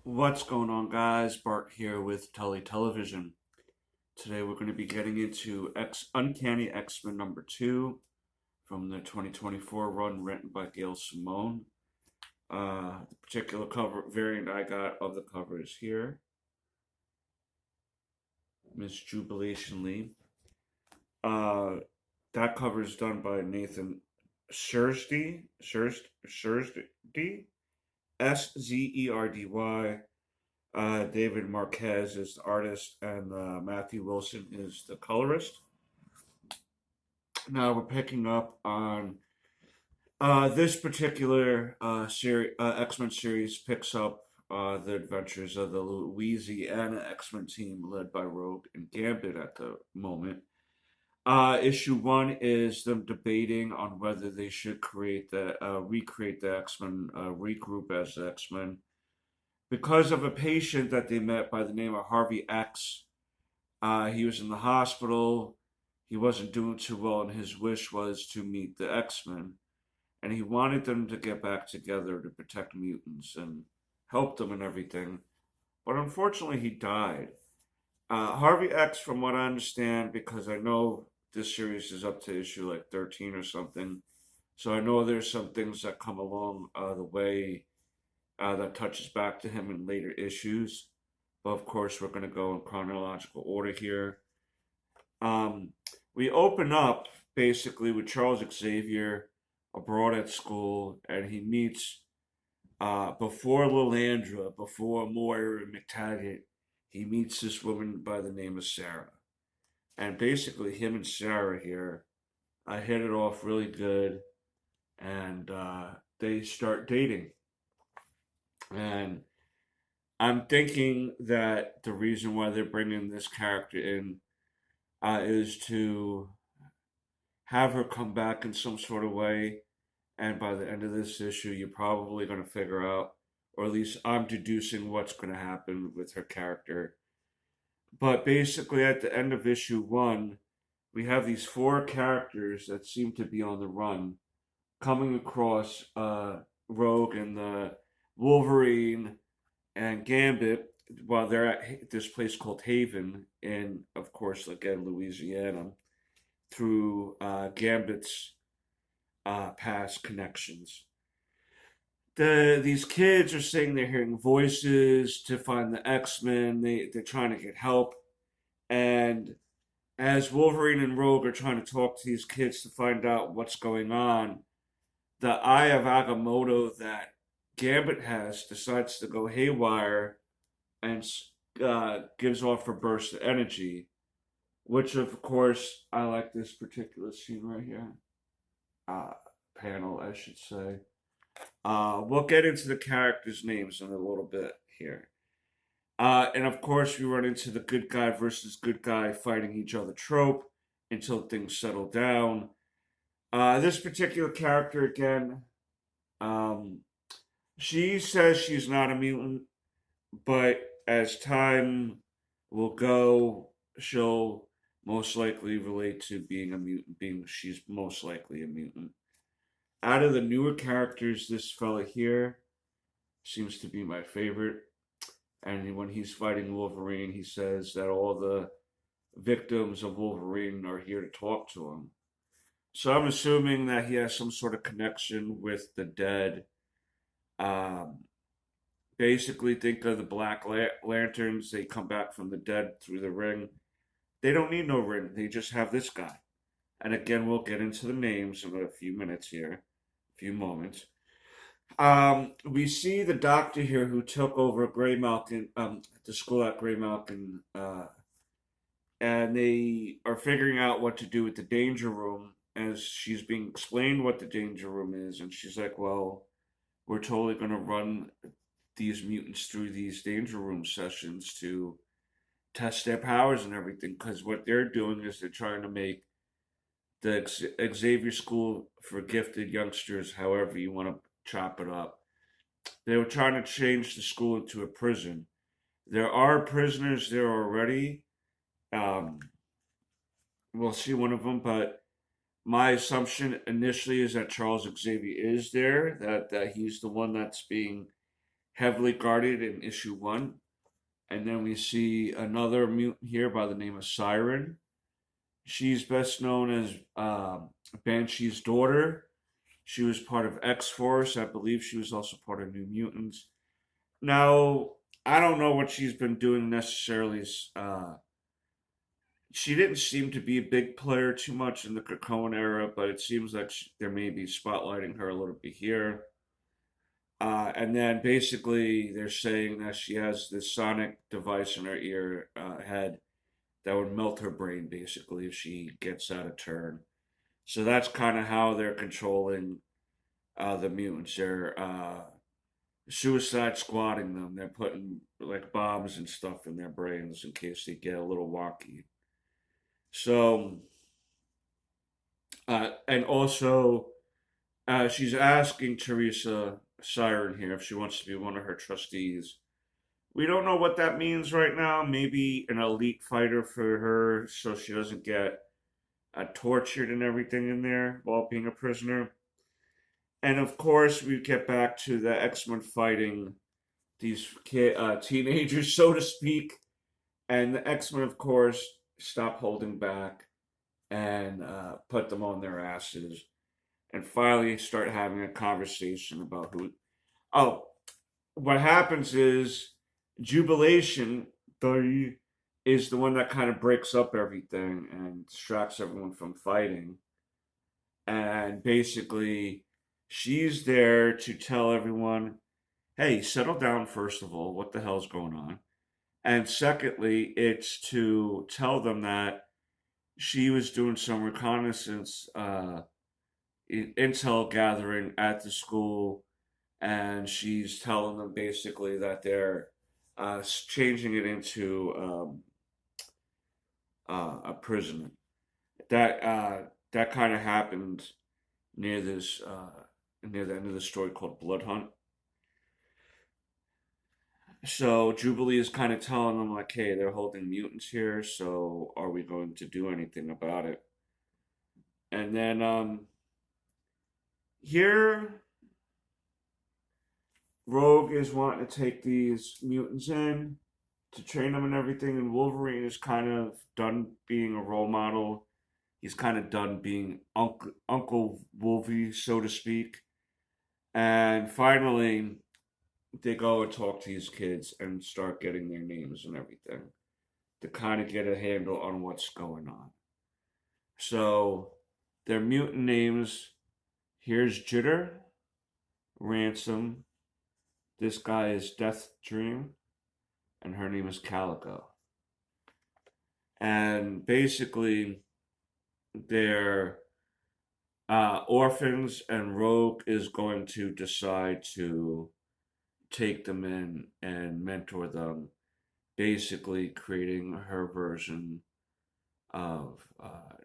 What's going on, guys? Bart here with Television. Today we're going to be getting into Uncanny Xmen number 2 from the 2024 run written by Gail Simone. The particular cover variant I got of the cover is here. Miss Jubilation. Uh, that cover is done by Nathan Scherdy, Szerdy. David Marquez is the artist, and Matthew Wilson is the colorist. Now we're picking up on this particular X-Men series picks up the adventures of the Louisiana X-Men team led by Rogue and Gambit at the moment. Issue 1 is them debating on whether they should recreate the X-Men, regroup as the X-Men because of a patient that they met by the name of Harvey X. He was in the hospital. He wasn't doing too well, and his wish was to meet the X-Men. And he wanted them to get back together to protect mutants and help them and everything. But unfortunately, he died. Harvey X, from what I understand, because I know this series is up to issue like 13 or something, so I know there's some things that come along the way that touches back to him in later issues. But of course, we're going to go in chronological order here. We open up basically with Charles Xavier abroad at school, and he meets before Lilandra, before Moira McTaggart, he meets this woman by the name of Sarah. And basically, him and Sarah here, I hit it off really good, and they start dating. And I'm thinking that the reason why they're bringing this character in is to have her come back in some sort of way. And by the end of this issue, you're probably going to figure out, or at least I'm deducing what's going to happen with her character. But basically, at the end of issue 1, we have these 4 characters that seem to be on the run coming across Rogue and the Wolverine and Gambit while they're at this place called Haven in, of course, again, Louisiana, through Gambit's past connections. These kids are saying they're hearing voices to find the X-Men. They're trying to get help. And as Wolverine and Rogue are trying to talk to these kids to find out what's going on, the Eye of Agamotto that Gambit has decides to go haywire and gives off a burst of energy, which of course I like this particular scene right here, panel I should say. We'll get into the characters' names in a little bit here. And of course, we run into the good guy versus good guy fighting each other trope until things settle down. This particular character, again, she says she's not a mutant, but as time will go, she'll most likely relate to being a mutant, being she's most likely a mutant. Out of the newer characters, this fella here seems to be my favorite. And when he's fighting Wolverine, he says that all the victims of Wolverine are here to talk to him. So I'm assuming that he has some sort of connection with the dead. Um, Basically, think of the Black Lanterns. They come back from the dead through the ring. They don't need no ring. They just have this guy. And again, we'll get into the names in a few minutes here, a few moments. We see the doctor here who took over Grey Malkin, the school at Grey Malkin, and they are figuring out what to do with the danger room as she's being explained what the danger room is, and she's like, well, we're totally going to run these mutants through these danger room sessions to test their powers and everything, because what they're doing is they're trying to make the Xavier School for gifted youngsters, however you want to chop it up. They were trying to change the school into a prison. There are prisoners there already. Um, we'll see one of them, but my assumption initially is that Charles Xavier is there, that he's the one that's being heavily guarded in issue 1. And then we see another mutant here by the name of Siren. She's best known as Banshee's daughter. She was part of X-Force. I believe she was also part of New Mutants. Now, I don't know what she's been doing necessarily. She didn't seem to be a big player too much in the Krakoan era, but it seems like there may be spotlighting her a little bit here. And then basically they're saying that she has this sonic device in her ear head that would melt her brain basically if she gets out of turn. So that's kind of how they're controlling the mutants. They're suicide squatting them. They're putting like bombs and stuff in their brains in case they get a little wonky. So, and also, she's asking Teresa Siren here if she wants to be one of her trustees. We don't know what that means right now. Maybe an elite fighter for her so she doesn't get tortured and everything in there while being a prisoner. And of course, we get back to the Xmen fighting these teenagers, so to speak. And the Xmen, of course, stop holding back and put them on their asses. And finally start having a conversation about who. Oh, what happens is Jubilation is the one that kind of breaks up everything and distracts everyone from fighting. And basically, she's there to tell everyone, hey, settle down, first of all. What the hell's going on? And secondly, it's to tell them that she was doing some reconnaissance intel gathering at the school, and she's telling them basically that they're changing it into a prison. That kind of happened near this near the end of the story called Blood Hunt. So Jubilee is kind of telling them like, hey, they're holding mutants here, so are we going to do anything about it? And then here Rogue is wanting to take these mutants in to train them and everything, and Wolverine is kind of done being a role model. He's kind of done being Uncle Wolvie, so to speak. And finally, they go and talk to these kids and start getting their names and everything to kind of get a handle on what's going on. So, their mutant names, here's Jitter, Ransom, this guy is Death Dream, and her name is Calico. And basically, they're orphans, and Rogue is going to decide to take them in and mentor them, basically creating her version of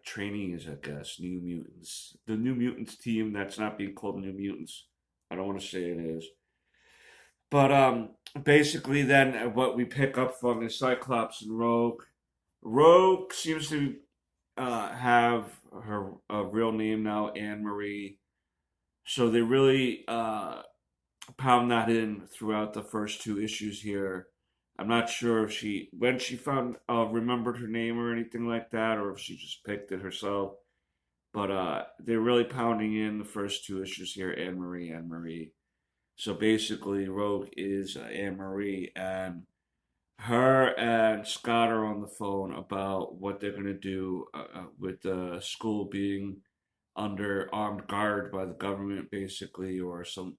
trainees, I guess, New Mutants. The New Mutants team that's not being called New Mutants. I don't want to say it is. But basically, then what we pick up from is Cyclops and Rogue. Rogue seems to have her real name now, Anne Marie. So they really pound that in throughout the first 2 issues here. I'm not sure if when she found remembered her name or anything like that, or if she just picked it herself. But they're really pounding in the first 2 issues here, Anne Marie, Anne Marie. So basically, Rogue is Anne Marie, and her and Scott are on the phone about what they're going to do with the school being under armed guard by the government, basically, or some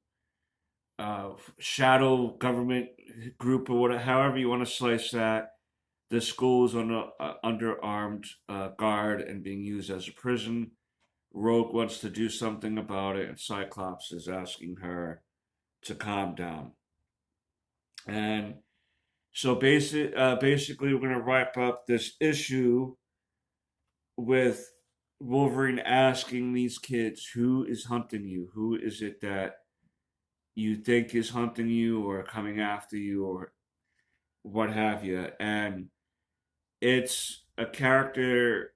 shadow government group, or whatever, however you want to slice that. The school is under armed guard and being used as a prison. Rogue wants to do something about it, and Cyclops is asking her to calm down. And so basically, we're going to wrap up this issue with Wolverine asking these kids, who is hunting you? Who is it that you think is hunting you or coming after you or what have you? And it's a character,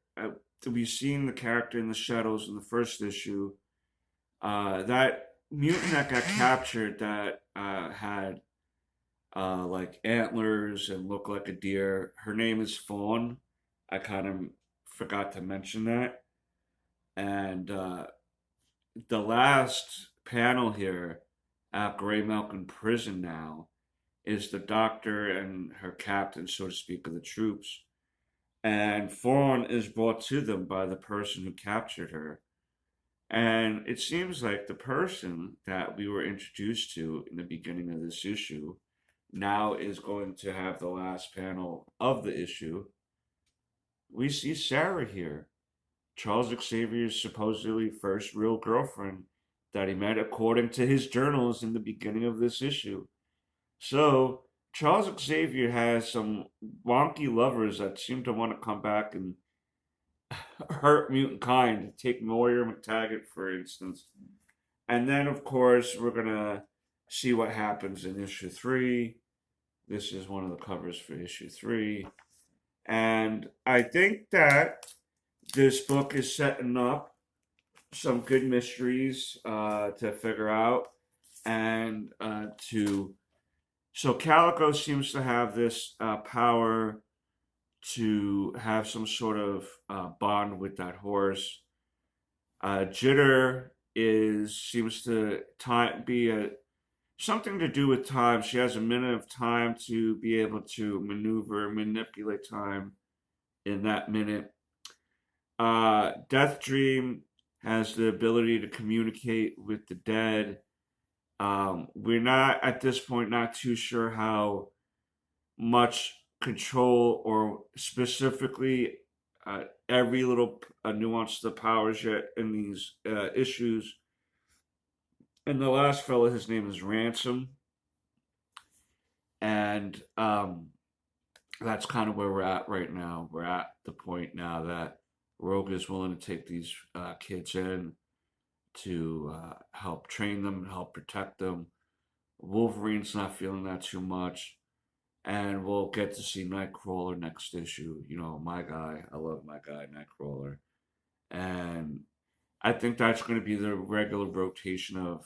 we've seen the character in the shadows in the first issue. That mutant that got captured that had like antlers and look like a deer. Her name is Fawn. I kind of forgot to mention that. And the last panel here at Grey Mountain Prison now is the doctor and her captain, so to speak, of the troops. And Fawn is brought to them by the person who captured her. And it seems like the person that we were introduced to in the beginning of this issue now is going to have the last panel of the issue. We see Sarah here, Charles Xavier's supposedly first real girlfriend that he met according to his journals in the beginning of this issue. So Charles Xavier has some wonky lovers that seem to want to come back and hurt mutant kind. Take Moira McTaggart, for instance. And then, of course, we're going to see what happens in issue 3. This is one of the covers for issue 3. And I think that this book is setting up some good mysteries to figure out and to. So Calico seems to have this power to have some sort of bond with that horse. Jitter seems to be something to do with time. She has a minute of time to be able to manipulate time in that minute. Death Dream has the ability to communicate with the dead. We're not at this point not too sure how much control or specifically every little nuance of the powers yet in these issues. And the last fellow, his name is Ransom. And that's kind of where we're at right now. We're at the point now that Rogue is willing to take these kids in to help train them and help protect them. Wolverine's not feeling that too much. And we'll get to see Nightcrawler next issue. You know, my guy. I love my guy, Nightcrawler. And I think that's going to be the regular rotation of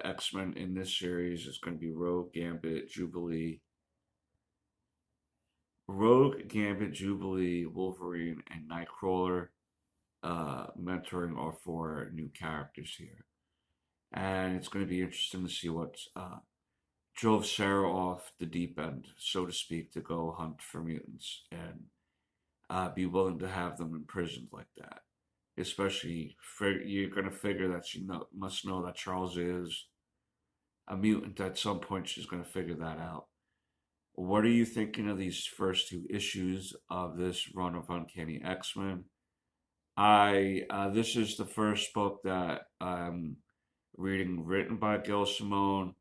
X-Men in this series. It's going to be Rogue, Gambit, Jubilee. Rogue, Gambit, Jubilee, Wolverine, and Nightcrawler mentoring our 4 new characters here. And it's going to be interesting to see what drove Sarah off the deep end, so to speak, to go hunt for mutants and be willing to have them imprisoned like that. Especially, you're going to figure that she must know that Charles is a mutant. At some point, she's going to figure that out. What are you thinking of these first 2 issues of this run of Uncanny X-Men? This is the first book that I'm reading written by Gail Simone.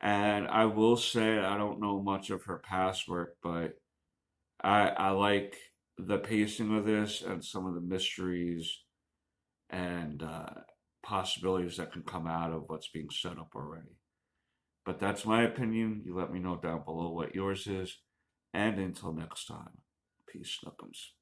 And I will say I don't know much of her past work, but I like the pacing of this and some of the mysteries and possibilities that can come out of what's being set up already. But that's my opinion. You let me know down below what yours is. And until next time, peace, Snookums.